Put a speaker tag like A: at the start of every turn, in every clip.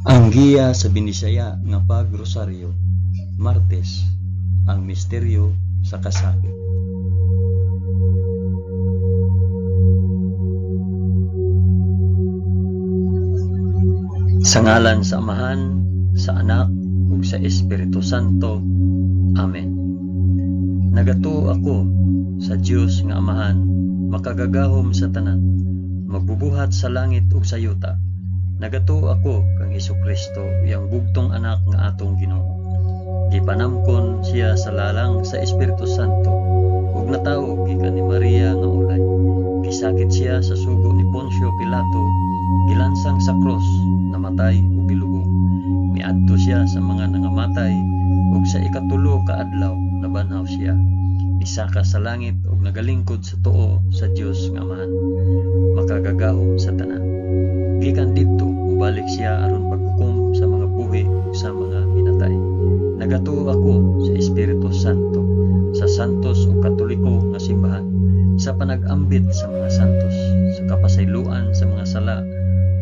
A: Ang giya sa Binisaya nga pagrosaryo, Martes, ang misteryo sa kasakit. Sa ngalan sa Amahan, sa Anak, ug sa Espiritu Santo. Amen. Nagato ako sa Dios nga Amahan, makagagahom sa tanan, magbubuhat sa langit ug sa yuta. Nagato ako kang Hesukristo, yang bugtong anak nga atong Ginoo. Gipanamkon siya sa lalang sa Espiritu Santo, ug natawo gikan ni Maria nga ulay. Gisakit siya sa sugo ni Poncio Pilato, gilansang sa cross, namatay ug gilubong. Miadto siya sa mga nangamatay, ug sa ikatulo ka adlaw nabanhaw siya. Misaka sa langit ug nagalingkod sa tuo sa Dios nga Amahan, makagagahom sa tanan. Gikan didto ubalik siya aron paghukom sa mga buhi ug sa mga minatay. Nagatuo ako sa Espiritu Santo, sa santos ug katoliko nga simbahan, sa panag-ambit sa mga santos, sa kapasayloan sa mga sala,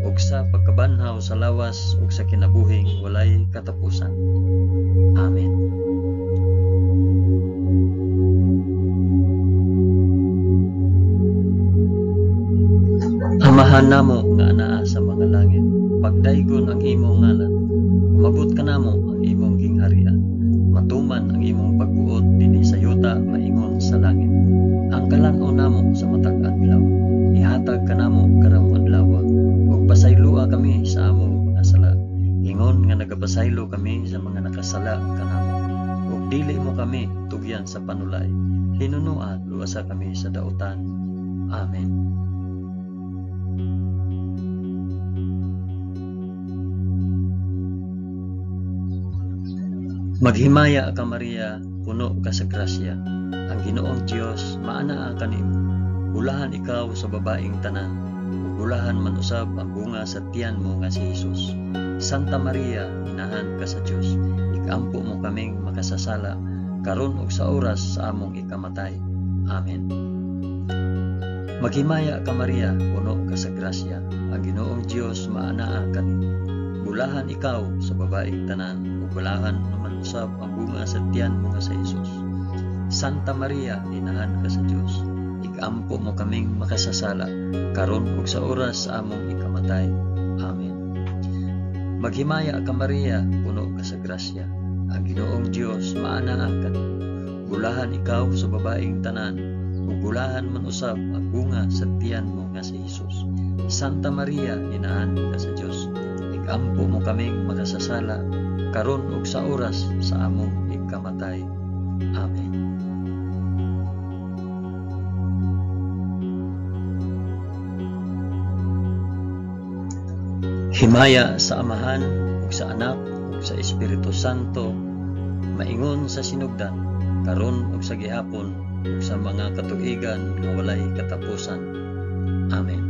A: ug sa pagkabanhaw sa lawas ug sa kinabuhing walay katapusan. Amen. Amahan namo nga anaa sa mga langit, pagdaygon ang imong ngalan, umabot ka namo ang imong gingharian, matuman ang imong pagbuot dinhi sa yuta maingon sa langit. Ang kalan-on namo sa matag adlaw, ihatag ka namo karong adlaw, ug pasaylua kami sa among mga sala, ingon nga nagapasaylo kami sa mga nakasala kanamo, ug dili mo kami tugyan sa panulay, hinunua luwasa kami sa dautan. Amen. Maghimaya ka Maria, puno ka sa grasya, ang Ginoong Dios maanaa kanimo. Bulahan ikaw sa babaeng tanan, ug bulahan man usab ang bunga sa tiyan mo nga si Hesus. Santa Maria, inahan ka sa Dios, ikampo mo kaming makasasala, karon ug sa oras sa among ikamatay. Amen. Maghimaya ka Maria, puno ka sa grasya, ang Ginoong Dios maanaa kanimo. Bulahan ikaw sa babaeng tanan, ug bulahan naman usab ang bunga sa tiyan mo nga sa Hesus. Santa Maria, inahan ka sa Dios, ikampo mo kaming makasasala, karon ug sa oras sa among ikamatay. Amen. Maghimaya ka Maria, puno ka sa grasya, ang Ginoong Dios maanaa kanimo. Bulahan ikaw sa babaeng tanan, ug bulahan man usab ang bunga sa tiyan mo nga sa Hesus. Santa Maria, inahan ka sa Dios, ikampo mo kaming makasasala, karon ug sa oras sa among ikamatay. Amen. Himaya sa Amahan ug sa Anak ug sa Espiritu Santo, maingon sa sinugdan, karon ug sa gihapon ug sa mga katuigan nga walay katapusan. Amen.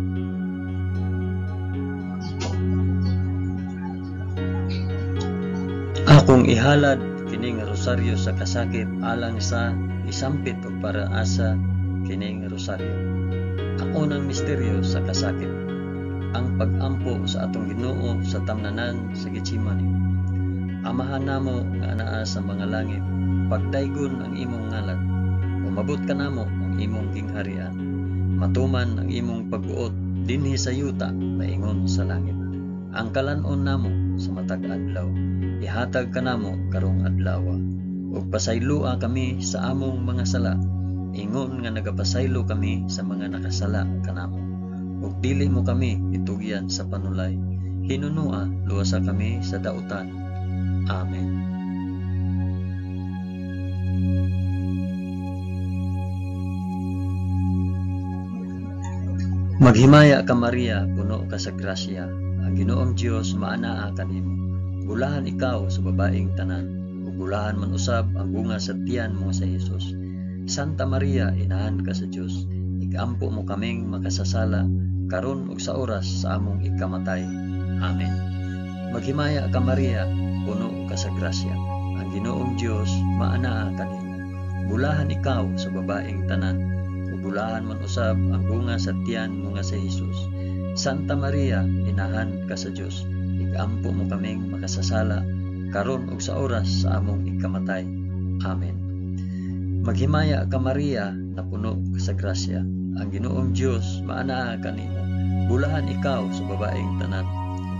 A: Akong ihalad kining rosaryo sa kasakit alang sa isampit ug paraasa kining rosaryo. Ang unang misteryo sa kasakit, ang pag-ampo sa atong Ginoo sa tamnanan sa Getsemani. Amahan namo nga anaa sa mga langit, pagdaygon ang imong ngalan, umabot ka namo ang imong gingharian, matuman ang imong pagbuot dinhi sa yuta maingon sa langit. Ang kalan-on namo sa matag adlaw, ihatag ka namo karong adlaw, ug pasaylua kami sa among mga sala, ingon nga nagapasaylo kami sa mga nakasala kanamo, ug dili mo kami itugyan sa panulay, hinunua luwasa kami sa dautan. Amen. Maghimaya ka Maria, puno ka sa grasya, ang Ginoong Dios maanaa kanimo. Bulahan ikaw sa babaeng tanan, ug bulahan man usab ang bunga sa tiyan mo sa Hesus. Santa Maria, inahan ka sa Dios, ikampo mo kaming makasasala, karon ug sa oras sa among ikamatay. Amen. Maghimaya ka Maria, puno ka sa grasya, ang Ginoong Dios maanaa kanimo. Bulahan ikaw sa babaeng tanan, ug bulahan man usab ang bunga sa tiyan mo nga sa Hesus. Santa Maria, inahan ka sa Dios, igampo mo kaming makasasala karon ug sa oras sa among ikamatay. Amen. Maghimaya ka Maria, na puno ka sa grasya. Ang Ginoong Dios maanaa kanimo. Bulahan ikaw sa babaeng tanan.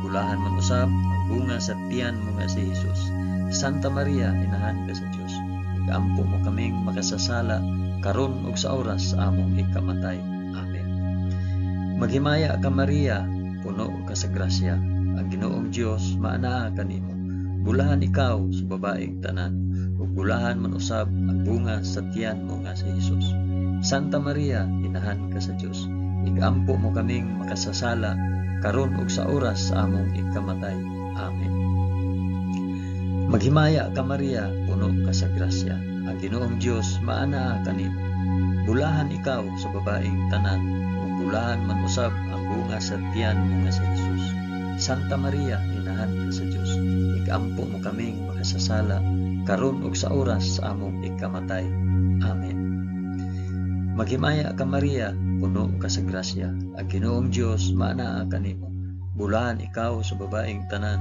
A: Bulahan man usab ang bunga sa tiyan mo nga si Jesus. Santa Maria, inahan ka sa Dios. Igampo mo kaming makasasala karon ug sa oras sa among ikamatay. Amen. Maghimaya ka Maria, puno ka sa grasya. Ang Ginoong Dios maanaa kanimo. Bulahan ikaw sa babaeng tanan, ug bulahan man usab ang bunga sa tiyan mo nga si Jesus. Santa Maria, inahan ka sa Dios. Igampo mo kaming makasasala karon ug sa oras sa among ikamatay. Amen. Maghimaya ka Maria, puno ka sa grasya. Ang Ginoong Dios maanaa kanimo. Bulahan ikaw sa babaeng tanan, ug bulahan man usab ang bunga sa tiyan mo nga si Jesus. Santa Maria, inahan ka sa Dios. Igampo mo kaming makasasala karon ug sa oras sa among ikamatay. Amen. Maghimaya ka Maria, puno ka sa grasya. Ang Ginoong Dios maanaa kanimo. Bulahan ikaw sa babaeng tanan,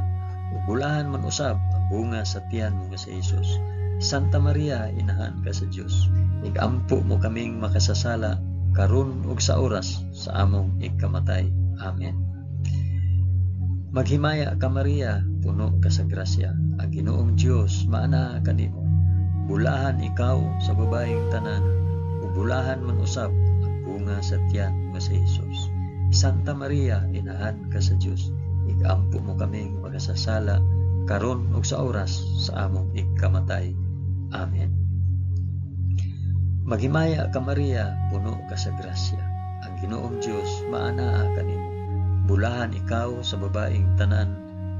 A: ug bulahan man usab ang bunga sa tiyan mo nga si Jesus. Santa Maria, inahan ka sa Dios. Igampo mo kaming makasasala karon ug sa oras sa among ikamatay. Amen. Maghimaya ka Maria, puno ka sa grasya. Ang Ginoong Dios maanaa kanimo. Bulahan ikaw sa babaeng tanan, ug bulahan man usab ang bunga sa tiyan nga si Jesus. Santa Maria, inahan ka sa Dios. Igampo mo kaming makasasala karon ug sa oras sa among ikamatay. Amen. Maghimaya ka Maria, puno ka sa grasya. Ang Ginoong Dios maanaa kanimo. Bulahan ikaw sa babaeng tanan,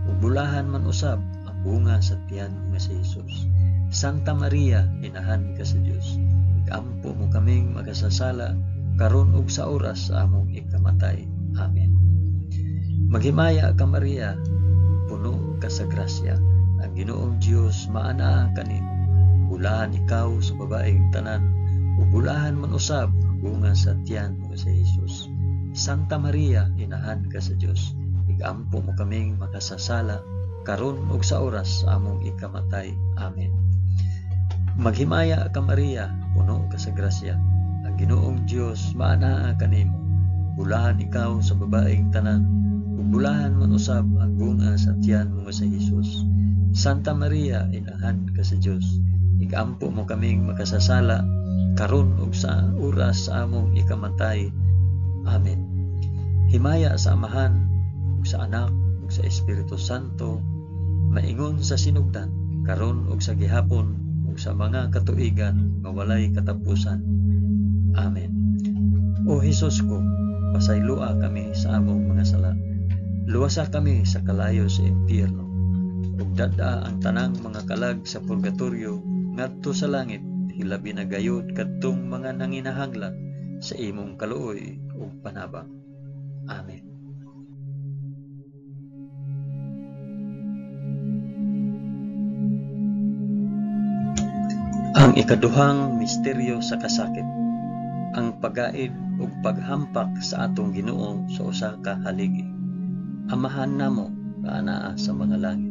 A: ug bulahan man usab ang bunga sa tiyan nga si Jesus. Santa Maria, inahan ka sa Dios. Igampo mo kaming makasasala karon ug sa oras sa among ikamatay. Amen. Maghimaya ka Maria, puno ka sa grasya. Ang Ginoong Dios maanaa kanimo. Bulahan ikaw sa babaeng tanan, ug bulahan man usab ang bunga sa tiyan nga si Jesus. Santa Maria, inahan ka sa Dios. Igampo mo kaming makasasala karon ug sa oras sa among ikamatay. Amen. Maghimaya ka Maria, puno ka sa grasya. Ang Ginoong Dios maanaa kanimo. Bulahan ikaw sa babaeng tanan, ug bulahan man usab ang bunga sa tiyan mo sa Jesus. Santa Maria, inahan ka sa Dios. Igampo mo kaming makasasala karon ug sa oras sa among ikamatay. Amen. Himaya sa Amahan, ug sa Anak, ug sa Espiritu Santo, maingon sa sinugdan, karon ug sa gihapon, ug sa mga katuigan nga walay katapusan. Amen. O Hesus ko, pasaylua kami sa among mga sala. Luwasa kami sa kalayo sa impyerno, ug dada ang tanang mga kalag sa purgatorio ngadto sa langit, hilabi na gayud kadtong mga nanginahanglan sa imong kaluoy ug panabang. Amen. Ang ikaduhang misteryo sa kasakit, ang pagaid ug paghampak sa atong Ginoo sa usa ka haligi. Amahan namo nga anaa sa mga langit,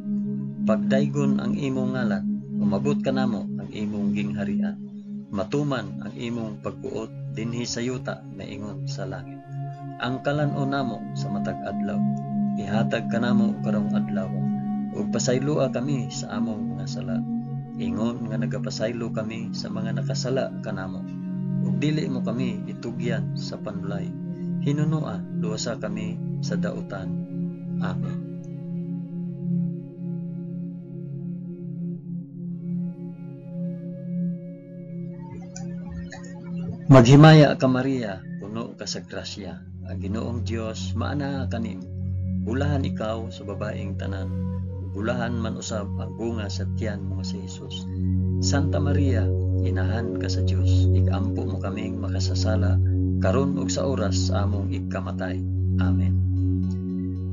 A: pagdaygon ang imong ngalan, umabot ka namo ang imong gingharian. Matuman ang imong pagbuot dinhi sa yuta maingon sa langit. Ang kalan-on namo sa matag adlaw, ihatag ka namo karong adlaw, ug pasayloa kami sa among mga sala. Ingon nga nagapasaylo kami sa mga nakasala kanamo, ug dili mo kami itugyan sa panulay. Hinunoa, luwasa kami sa dautan. Amen. Maghimaya ka Maria, puno ka sa grasya. Ang Ginoong Dios maanaa kanimo. Bulahan ikaw sa babaeng tanan, bulahan man usab ang bunga sa tiyan mo si Jesus. Santa Maria, inahan ka sa Dios. Igampo mo kaming makasasala karon ug sa oras sa among ikamatay. Amen.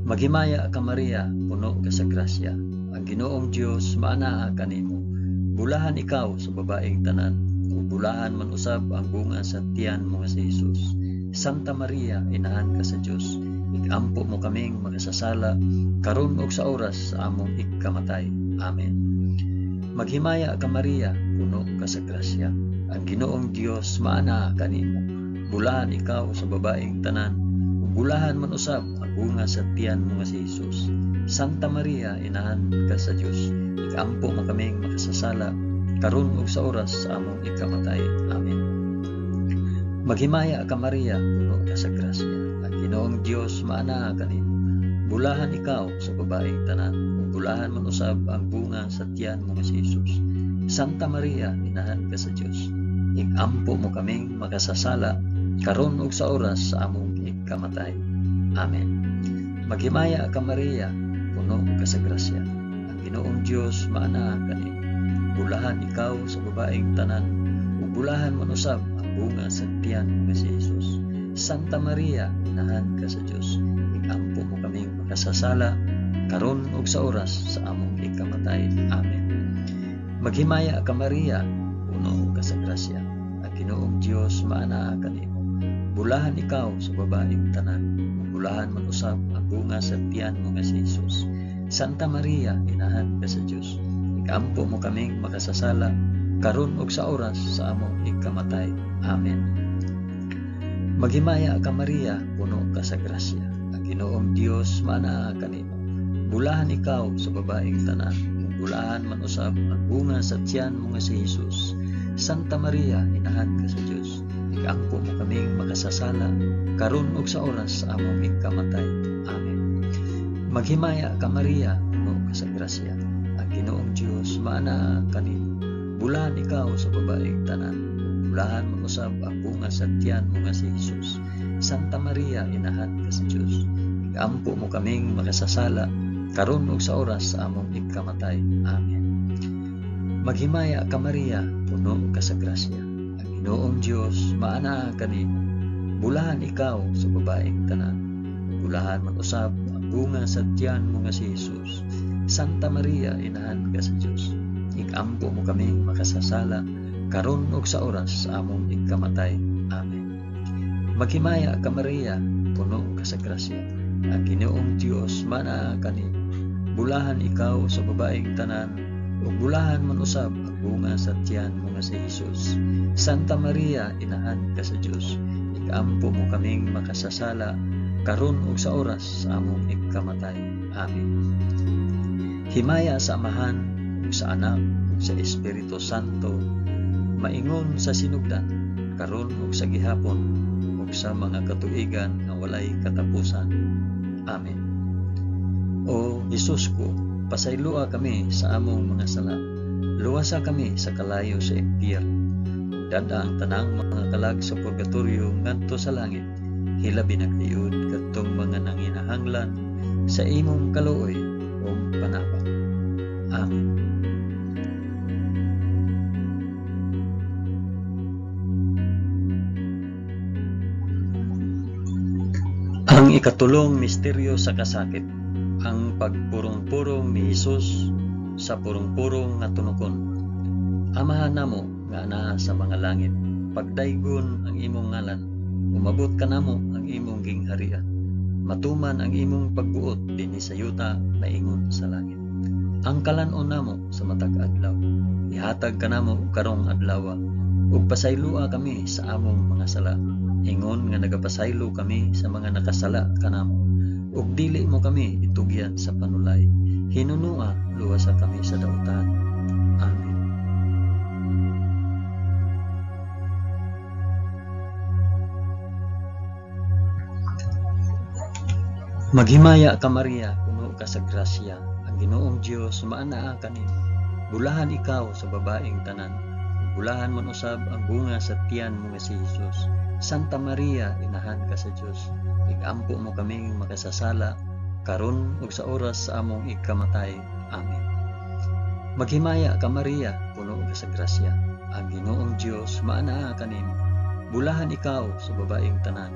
A: Maghimaya ka Maria, puno ka sa grasya. Ang Ginoong Dios maanaa kanimo. Bulahan ikaw sa babaeng tanan, ug bulahan man usab ang bunga sa tiyan mo si Jesus. Santa Maria, inahan ka sa Dios. ikampo mo kaming makasasala karon ug sa oras sa among ikamatay. Amen. Maghimaya ka Maria, puno ka sa grasya. Ang Ginoong Dios maana kanimo. Bulahan ikaw sa babaeng tanan, ug bulahan man usab ang bunga sa tiyan mo nga si Hesus. Santa Maria, inahan ka sa Dios, ikampo mo kaming makasasala karon ug sa oras sa among ikamatay. Amen. Maghimaya ka Maria, puno ka sa grasya. Ang Ginoong Dios maana kanimo. Bulahan ikaw sa babaeng tanan, ug bulahan man usab ang bunga sa tiyan mo nga si Hesus. Santa Maria, inahan ka sa Dios, ikampo mo kaming makasasala karon ug sa oras sa among ikamatay. Amen. Maghimaya ka Maria, puno ka sa grasya. Ang Ginoong Dios maana kanimo. Bulahan ikaw sa babaeng tanan, ug bulahan man usab ang bunga sa tiyan mo nga si Hesus. Santa Maria, inahan ka sa Dios, ikampo mo kaming makasasala karon ug sa oras sa among ikamatay. Amen. Maghimaya ka Maria, puno ka sa grasya. Ang Ginoong Dios maana kanimo. Bulahan ikaw sa babaeng tanan, ug bulahan man usab ang bunga sa tiyan mo nga si Hesus. Santa Maria, inahan ka sa Dios, ikampo mo kaming makasasala karon ug sa oras sa among ikamatay. Amen. Maghimaya ka Maria, puno ka sa grasya. Ang Ginoong Dios maana kanimo. Bulahan ikaw sa babaeng tanan, ug bulahan man usab ang bunga sa tiyan mo nga si Hesus. Santa Maria, inahan ka sa Dios, ikampo mo kaming makasasala karon ug sa oras sa among ikamatay. Amen. Maghimaya ka Maria, puno ka sa grasya. Ang Ginoong Dios maana kanimo. Bulahan ikaw sa babaeng tanan, ug bulahan man usab ang bunga sa tiyan mo nga si Hesus. Santa Maria, inahan ka sa Dios, ikampo mo kaming makasasala karon ug sa oras sa among ikamatay. Amen. Maghimaya ka Maria, puno ka sa grasya. Ang Ginoong Dios maana kanimo. Bulahan ikaw sa babaeng tanan, ug bulahan man usab ang bunga sa tiyan mo nga si Hesus. Santa Maria, inahan ka sa Dios, ikampo mo kaming makasasala karon ug sa oras sa among ikamatay. Amen. Maghimaya ka Maria, puno ka sa grasya. Ang Ginoong Dios maana kanimo. Bulahan ikaw sa babaeng tanan, ug bulahan man usab ang bunga sa tiyan mo nga si Hesus. Santa Maria, inahan ka sa Dios, ikampo mo kaming makasasala karon ug sa oras sa among ikamatay. Amen. Himaya sa Amahan ug sa Anak ug sa Espiritu Santo, maingon sa sinugdan karon ug sa gihapon ug sa mga katuigan nga walay katapusan. Amen. O Hesus ko, pasaylua kami sa among mga sala. Luwasa kami sa kalayo sa impyerno. Dada ang tanang mga kalag sa purgatorio ngadto sa langit. Hilabi na kayod kadtong mga nanginahanglan sa imong kaluoy o panabang. Amen. Ang ikatulong misteryo sa kasakit, ang pagpurong-purong ni Hesus sa purong-purong nga tunokon. Amahan namo nga ana sa mga langit, pagdaygon ang imong ngalan, umabot ka namo ang imong gingharian. Matuman ang imong pagbuot dinhi sa yuta maingon sa langit. Ang kalanon namo sa matag adlaw, ihatag ka namo karong adlaw, ug pasaylua kami sa among mga sala. Ingon nga nagapasaylo kami sa mga nakasala kanamo, ug dili mo kami itugyan sa panulay. Hinunua luwasa kami sa dautan. Amen. Maghimaya ka Maria, puno ka sa grasya. Ang Ginoong Dios maanaa kanimo. Bulahan ikaw sa babaeng tanan, bulahan man usab ang bunga sa tiyan mo nga si Hesus. Santa Maria, inahan ka sa Dios, ikampo mo kaming makasasala karon ug sa oras sa among ikamatay. Amen. Maghimaya ka Maria, puno ka sa grasya. Ang Ginoong Dios maanaa kanimo. Bulahan ikaw sa babaeng tanan,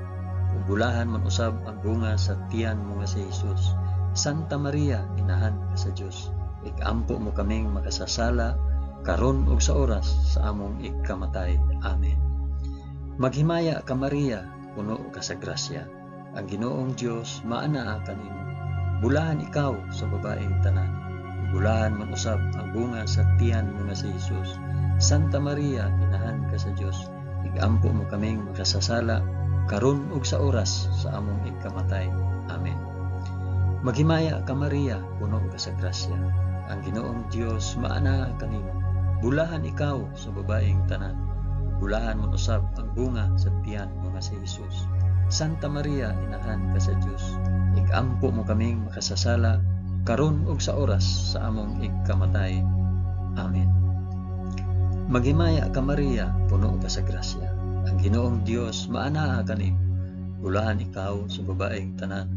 A: ug bulahan man usab ang bunga sa tiyan mo nga si Hesus. Santa Maria, inahan ka sa Dios, ikampo mo kaming makasasala karon ug sa oras sa among ikamatay. Amen. Maghimaya ka Maria, puno ka sa grasya. ang Ginoong Dios maanaa kanimo. Bulahan ikaw sa babaeng tanan, bulahan man usab ang bunga sa tiyan mo nga si Jesus. Santa Maria, inahan ka sa Dios, igampo mo kaming makasasala karon ug sa oras sa among ikamatay. Amen. Maghimaya ka Maria, puno ka sa grasya, ang Ginoong Dios maanaa kanimo. Bulahan ikaw sa babaeng tanan, bulahan man usab ang bunga sa tiyan mo nga si Jesus. Santa Maria, inahan ka sa Dios, igampo mo kaming makasasala karon ug sa oras sa among ikamatay. Amen. Maghimaya ka Maria, puno ka sa grasya, ang Ginoong Dios maanaa kanimo. Bulahan ikaw sa babaeng tanan,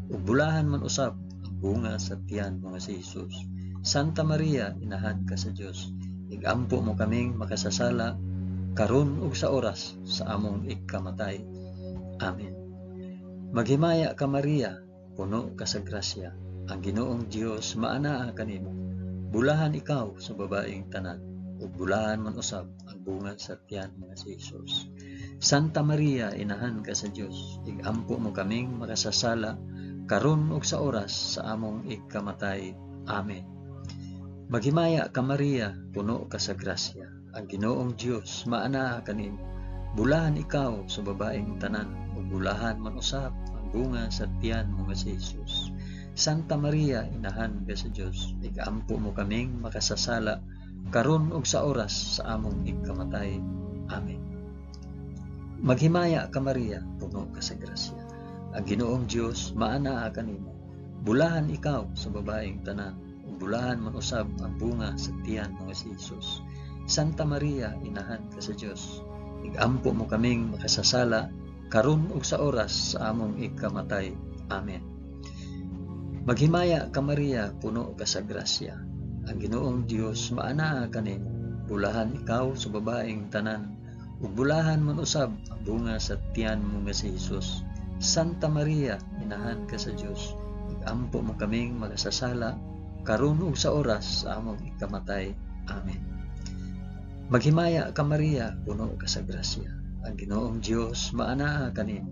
A: ug bulahan man usab ang bunga sa tiyan mo nga si Jesus. Santa Maria, inahan ka sa Dios, igampo mo kaming makasasala karon ug sa oras sa among ikamatay. Amen. Maghimaya ka Maria, puno ka sa grasya, ang Ginoong Dios maanaa kanimo. Bulahan ikaw sa babaeng tanan, ug bulahan man usab ang bunga sa tiyan nga si Jesus. Santa Maria, inahan ka sa Dios, igampo mo kaming makasasala karon ug sa oras sa among ikamatay. Amen. Maghimaya ka Maria, puno ka sa grasya, ang Ginoong Dios maanaa kanimo. Bulahan ikaw sa babaeng tanan, ug bulahan man usab ang bunga sa tiyan mo nga si Jesus. Santa Maria, inahan ka sa Dios, igampo mo kaming makasasala karon ug sa oras sa among ikamatay. Amen. Maghimaya ka Maria, puno ka sa grasya, ang Ginoong Dios maanaa kanimo. Bulahan ikaw sa babaeng tanan, ug bulahan man usab ang bunga sa tiyan mo nga si Jesus. Santa Maria, inahan ka sa Dios, igampo mo kaming makasasala karon ug sa oras sa among ikamatay. Amen. Maghimaya ka Maria, puno ka sa grasya, ang Ginoong Dios maanaa kanimo. Bulahan ikaw sa babaeng tanan, ug bulahan man usab ang bunga sa tiyan mo nga si Jesus. Santa Maria, inahan ka sa Dios, igampo mo kaming makasasala karon ug sa oras sa among ikamatay. Amen. Maghimaya ka Maria, puno ka sa grasya, ang Ginoong Dios maanaa kanimo.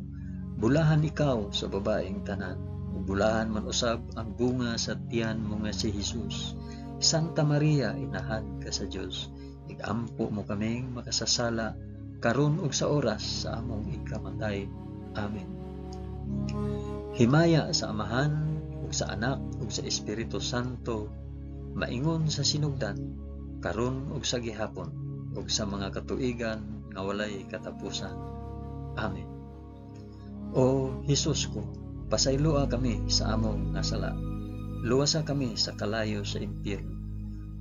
A: Bulahan ikaw sa babaeng tanan, ug bulahan man usab ang bunga sa tiyan mo nga si Jesus. Santa Maria, inahan ka sa Dios, igampo mo kaming makasasala karon ug sa oras sa among ikamatay. Amen. Himaya sa Amahan ug sa Anak ug sa Espiritu Santo, maingon sa sinugdan, karon ug sa gihapon, ug sa mga katuigan nga walay katapusan. Amen. O Jesus ko, pasayloa kami sa among nasala, luwasa kami sa kalayo sa impyerno,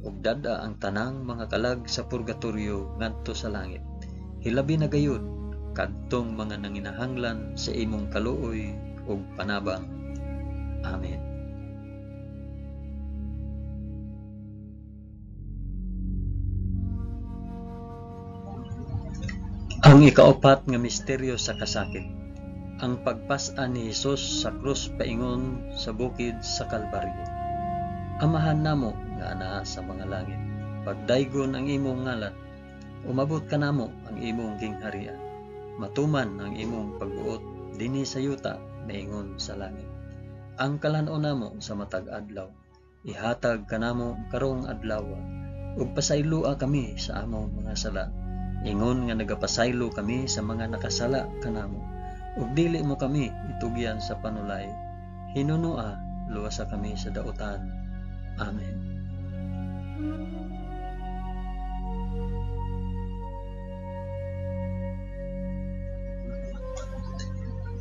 A: ug dada ang tanang mga kalag sa purgatorio ngadto sa langit. Hilabi na gayud kadtong mga nanginahanglan sa imong kaluoy ug panabang. Amen. Ang ikaapat nga misteryo sa kasakit, ang pagpas-an ni Hesus sa krus paingon sa bukid sa Kalbaryo. Amahan namo nga anaa sa mga langit, pagdaygon ang imong ngalan, umabot ka namo ang imong gingharian, matuman ang imong pagbuot dinhi sa yuta naingon sa langit. Ang kalan-o namo sa matag adlaw, ihatag kanamo karong adlaw, ug pasaylua kami sa among mga sala, ingon nga nagapasaylo kami sa mga nakasala kanamo, ug dili mo kami itugyan sa panulay, hinunua luwasa kami sa dautan. Amen.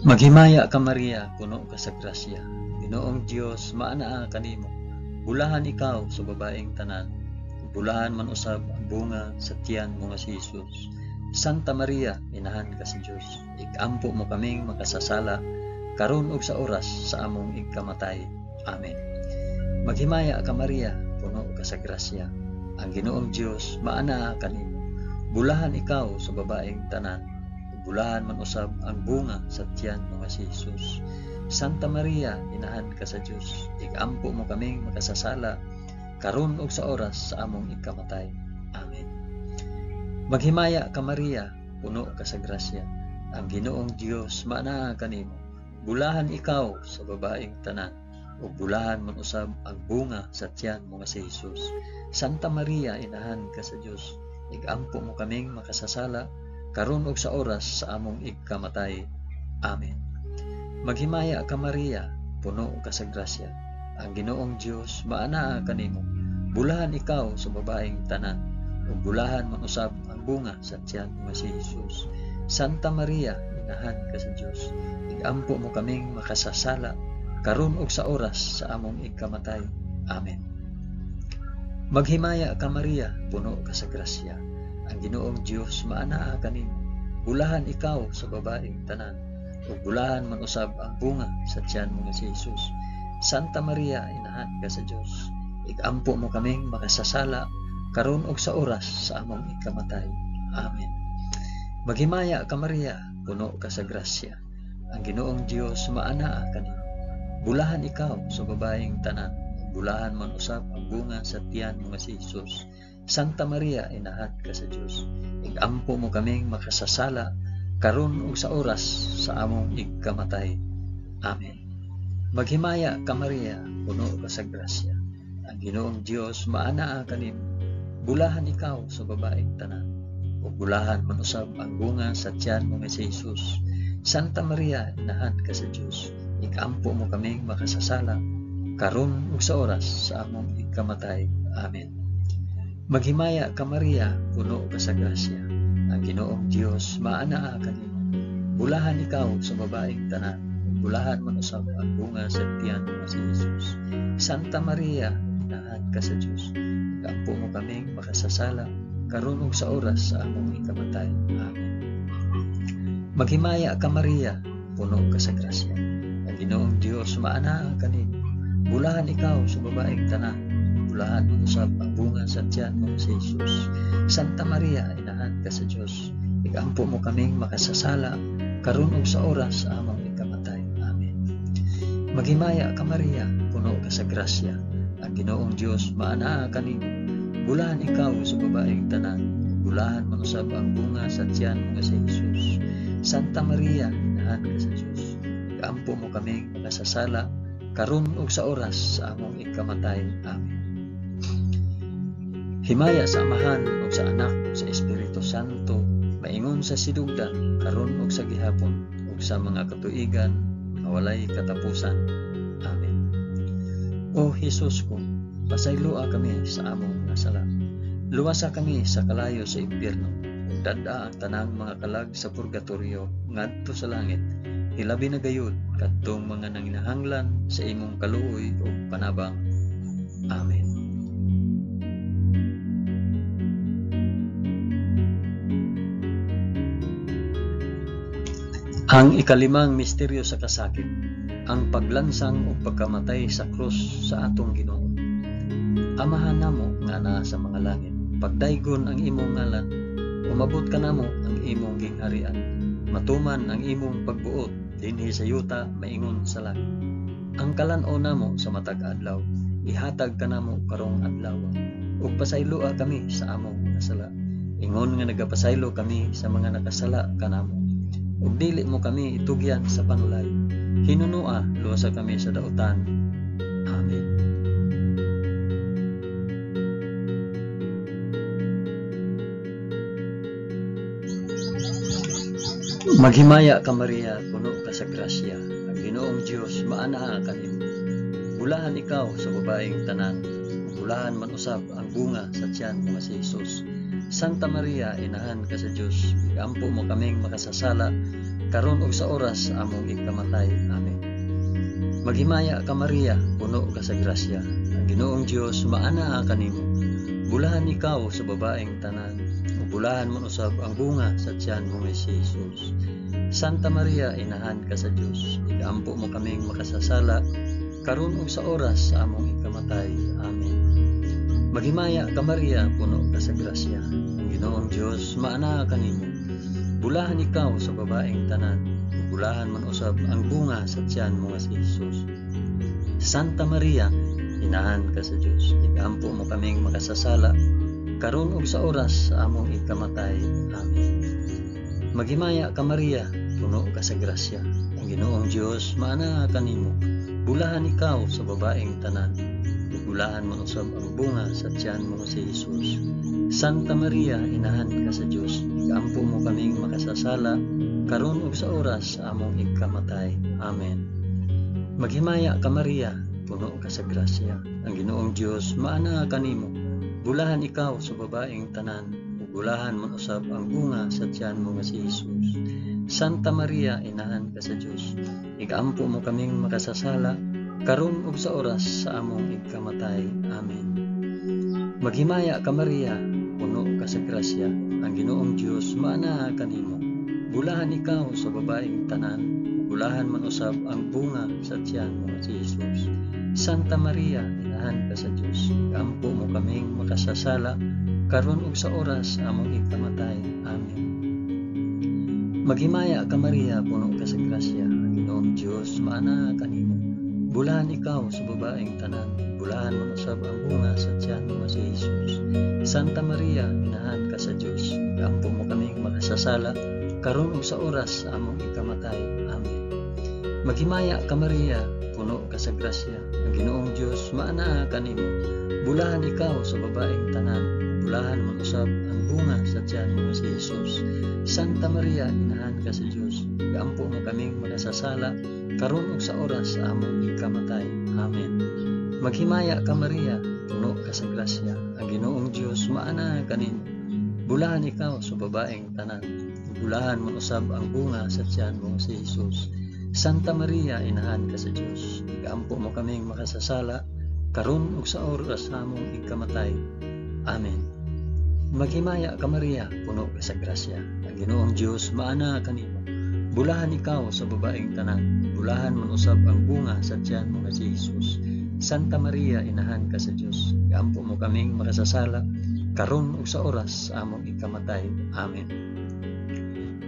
A: Maghimaya ka Maria, puno ka sa grasya, Ginoong Dios maanaa kanimo. Bulahan ikaw sa babaeng tanan, bulahan man usab ang bunga sa tiyan mo nga si Jesus. Santa Maria, inahan ka sa Dios, igampo mo kaming makasasala karon ug sa oras sa among ikamatay. Amen. Maghimaya ka Maria, puno ka sa grasya, ang Ginoong Dios maanaa kanimo. Bulahan ikaw sa babaeng tanan, bulahan man usab ang bunga sa tiyan mo nga si Jesus. Santa Maria, inahan ka sa Dios, igampo mo kaming makasasala karon ug sa oras sa among ikamatay. Amen. Maghimaya ka Maria, puno ka sa grasya, ang Ginoong Dios maanaa kanimo. bulahan ikaw sa babaeng tanan, ug bulahan man usab ang bunga sa tiyan mo nga si Jesus. Santa Maria, inahan ka sa Dios, igampo mo kaming makasasala, karon ug sa oras sa among igkamatay. Amen. Maghimaya ka Maria, puno ka sa grasya, ang Ginoong Dios maanaa kanimo. Bulahan ikaw sa babaeng tanan, ug bulahan man usab ang bunga sa tiyan mo nga si Jesus. Santa Maria, inahan ka sa Dios, igampo mo kaming makasasala, karon ug sa oras sa among igkamatay. Amen. Maghimaya ka Maria, puno ka sa grasya, ang Ginoong Dios maanaa kanimo. Bulahan ikaw sa babaeng tanan, ug bulahan man usab ang bunga sa tiyan mo nga si Jesus. Santa Maria, inahan ka sa Dios, igampo mo kaming makasasala, karon ug sa oras sa among igkamatay. Amen. Maghimaya ka Maria, puno ka sa grasya, ang Ginoong Dios maanaa kanimo. Bulahan ikaw sa babaeng tanan, bulahan man usab ang bunga sa tiyan mo nga si Jesus. Santa Maria, inahan ka sa Dios, igampo mo kaming makasasala, karon ug sa oras sa among igkamatay. Amen. Maghimaya ka Maria, puno ka sa grasya, ang Ginoong Dios maanaa kanimo. Bulahan ikaw sa babaeng tanan, ug bulahan man usab ang bunga sa tiyan mo nga si Jesus. Santa Maria, inahan ka sa Dios, igampo mo kaming makasasala, karon ug sa oras sa among igkamatay. Amen. Maghimaya ka Maria, puno ka sa grasya, ang Ginoong Dios maanaa kanimo. Bulahan ikaw sa babaeng tanan, ug bulahan man usab ang bunga sa tiyan mo nga si Jesus. Santa Maria, inahan ka sa Dios, igampo mo kaming makasasala, karon ug sa oras sa among ikamatay. Amen. Maghimaya ka Maria, puno ka sa grasya, ang Ginoong Dios maanaa kanimo. Bulahan ikaw sa babaeng tanan, bulahan man usab ang bunga sa tiyan mo si Jesus. Santa Maria, inahan ka sa Dios, igampo mo kaming makasasala, karon ug sa oras sa among ikamatay. Amen. Maghimaya ka Maria, puno ka sa grasya, ang Ginoong Dios maanaa kanimo. Bulahan ikaw sa babaeng tanan, bulahan man usab ang bunga sa tiyan mo nga si Jesus. Santa Maria, inahan ka sa Dios, igampo mo kaming makasasala, karon ug sa oras sa among ikamatay. Amen. Himaya sa Amahan ug sa Anak ug sa Espiritu Santo, maingon sa sidugdan, karon ug sa gihapon, ug sa mga katuigan nga walay katapusan. Amen. O Jesus ko, pasayloa kami sa among mga sala. Luwasa kami sa kalayo sa impyerno, ug dad-a ang tanang mga kalag sa purgatorio ngadto sa langit. Hilabi na gayud kadtong mga nanginahanglan sa imong kaluoy ug panabang. Amen. Ang ikalimang misteryo sa kasakit, ang paglansang o pagkamatay sa krus sa atong Ginoo. Amahan namo nga naa sa mga langit, pagdaygon ang imong ngalan, umabot ka namo ang imong gingharian, matuman ang imong pagbuot dinhi sa yuta maingon sa langit. Ang kalan-o namo sa matag adlaw, ihatag ka namo karong adlaw, ug pasayloa kami sa among mga sala. Ingon nga nagapasaylo kami sa mga nakasala kanamo. Ug dili mo kami itugyan sa panulay. Hinunua, luwasa kami sa dautan. Amen. Maghimaya ka Maria, puno ka sa grasya, ang Ginoong Dios maanaa kanimo. Bulahan ikaw sa babaeng tanan, bulahan man usab ang bunga sa tiyan mo nga si Jesus. Santa Maria, inahan ka sa Dios, igampo mo kaming makasasala, karon ug sa oras sa among ikamatay. Amen. Maghimaya ka Maria, puno ka sa grasya, ang Ginoong Dios maanaa kanimo. Bulahan ikaw sa babaeng tanan, ug bulahan man usab ang bunga sa tiyan mo nga si Jesus. Santa Maria, inahan ka sa Dios, igampo mo kaming makasasala, karon ug sa oras sa among ikamatay. Amen. Maghimaya ka Maria, puno ka sa grasya, ang Ginoong Dios maanaa kanimo. Bulahan ikaw sa babaeng tanan, bulahan man usab ang bunga sa tiyan mo nga si Jesus. Santa Maria, inahan ka sa Dios, igampo mo kaming makasasala, karon ug sa oras sa among ikamatay. Amen. Maghimaya ka Maria, puno ka sa grasya, ang ang Ginoong Dios maana kanimo. Bulahan ikaw sa babaeng tanan, bulahan mo usab ang bunga sa tiyan mo si Jesus. Santa Maria, inahan ka sa Dios, ikampo mo kaming makasasala karon ug sa oras sa among ikamatay. Amen. Maghimaya ka Maria, puno ka sa grasya, ang Ginoong Dios maana kanimo. Bulahan ikaw sa babaeng tanan, bulahan mo usab ang bunga sa tiyan mo nga si Jesus. Santa Maria, inahan ka sa Dios, ikampo mo kaming makasasala karon ug sa oras sa among ikamatay. Amen. Maghimaya ka Maria, puno ka sa grasya, ang Ginoong Dios maana kanimo. Bulahan ikaw sa babaeng tanan, bulahan man usab ang bunga sa tiyan mo nga si Jesus. Santa Maria, inahan ka sa Dios, ikampo mo kaming makasasala karon ug sa oras sa among ikamatay. Amen. Maghimaya ka Maria, puno ka sa grasya, ang Ginoong Dios maana kanimo. Bulahan ikaw sa babaeng tanan, bulahan mo usab ang bunga sa tiyan mo si Jesus. Santa Maria, inahan ka sa Dios, ikampo mo kaming makasasala karon ug sa oras sa among ikamatay. Amen. Maghimaya ka Maria, puno ka sa grasya, ang Ginoong Dios maana kanimo. Bulahan ikaw sa babaeng tanan, bulahan mo usab ang bunga sa tiyan mo si Jesus. Santa Maria, inahan ka sa Dios, ikampo mo kaming makasasala karon ug sa oras sa among ikamatay. Amen. Maghimaya ka Maria, puno ka sa grasya, ang Ginoong Dios maana kanimo. Bulahan ikaw sa babaeng tanan, bulahan mo usab ang bunga sa tiyan mo si Jesus. Santa Maria, inahan ka sa Dios, ikampo mo kaming makasasala karon ug sa oras sa among ikamatay. Amen. Maghimaya ka Maria, puno ka sa grasya, ang Ginoong Dios maana kanimo. Bulahan ikaw sa babaeng tanan, bulahan man usab ang bunga sa tiyan mo nga si Jesus. Santa Maria, inahan ka sa Dios, ikampo mo kaming makasasala karon ug sa oras sa among ikamatay. Amen.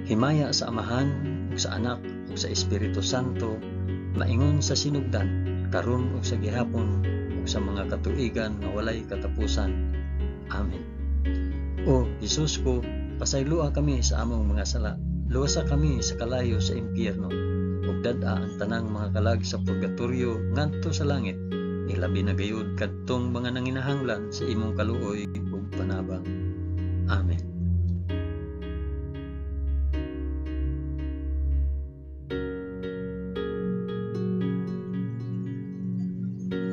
A: Himaya sa Amahan ug sa Anak ug sa Espiritu Santo, maingon sa sinugdan karon ug sa gihapon ug sa mga katuigan nga walay katapusan. Amen. O Jesus ko, pasaylua kami sa among mga sala, luwasa kami sa kalayo sa impyerno, ug dad-a ang tanang mga kalag sa purgatorio ngadto sa langit, ilabi na gayud kadtong mga nanginahanglan sa imong kaluoy ug panabang. Amen.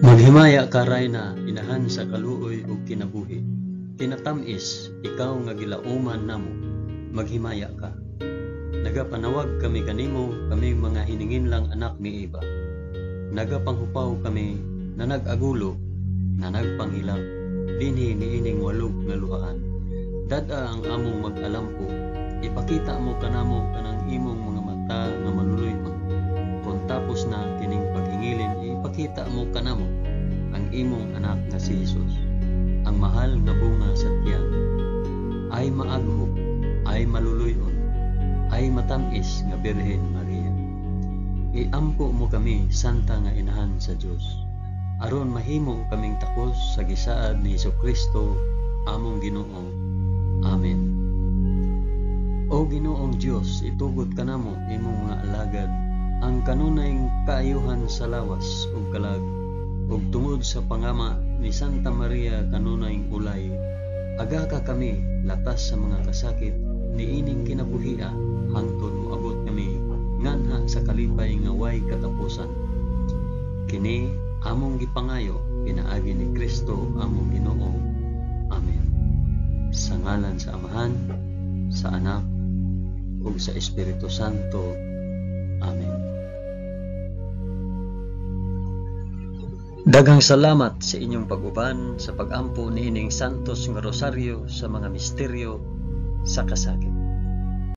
A: Maghimaya ka Rayna, inahan sa kaluoy ug kinabuhi. Tinatamis, ikaw nga gilauman namo, maghimaya ka. Nagapanawag kami kanimo, kami mga hininginlang anak ni Eva. Nagapanghupaw kami, na nag-agulo, na nagpanghilak, dinhi niining walog nga luhaan. Dada ang among mag-alampo, ipakita mo kanamo kanang imong mga mata nga maluluyman. Kung tapos na kining paghingilin, ipakita mo kanamo ang imong anak nga si Jesus. Ang mahal nga bunga sa tiyan, ay maagho, ay maluluyon, ay matamis nga Birhen Maria. Iampo mo kami, Santa nga inahan sa Dios, aron mahimo kaming takos sa gisaad ni Jesucristo, among Ginoo. Amen. O Ginoong Dios, itugod kanamo imong mga alagad, ang kanunayng kaayuhan sa lawas ug kalag, ug tungod sa pangama ni Santa Maria kanunayng ulay, aga ka kami latas sa mga kasakit niining kinabuhia, hangtod moabot kami nganha sa kalipay nga way katapusan. Kini among gipangayo pinaagi ni Kristo among Ginoo. Amen. Sa ngalan sa Amahan, sa Anak ug sa Espiritu Santo. Amen. Daghang salamat sa inyong pag-uban sa pag-ampo niining Santos nga Rosaryo sa mga misteryo sa kasakit.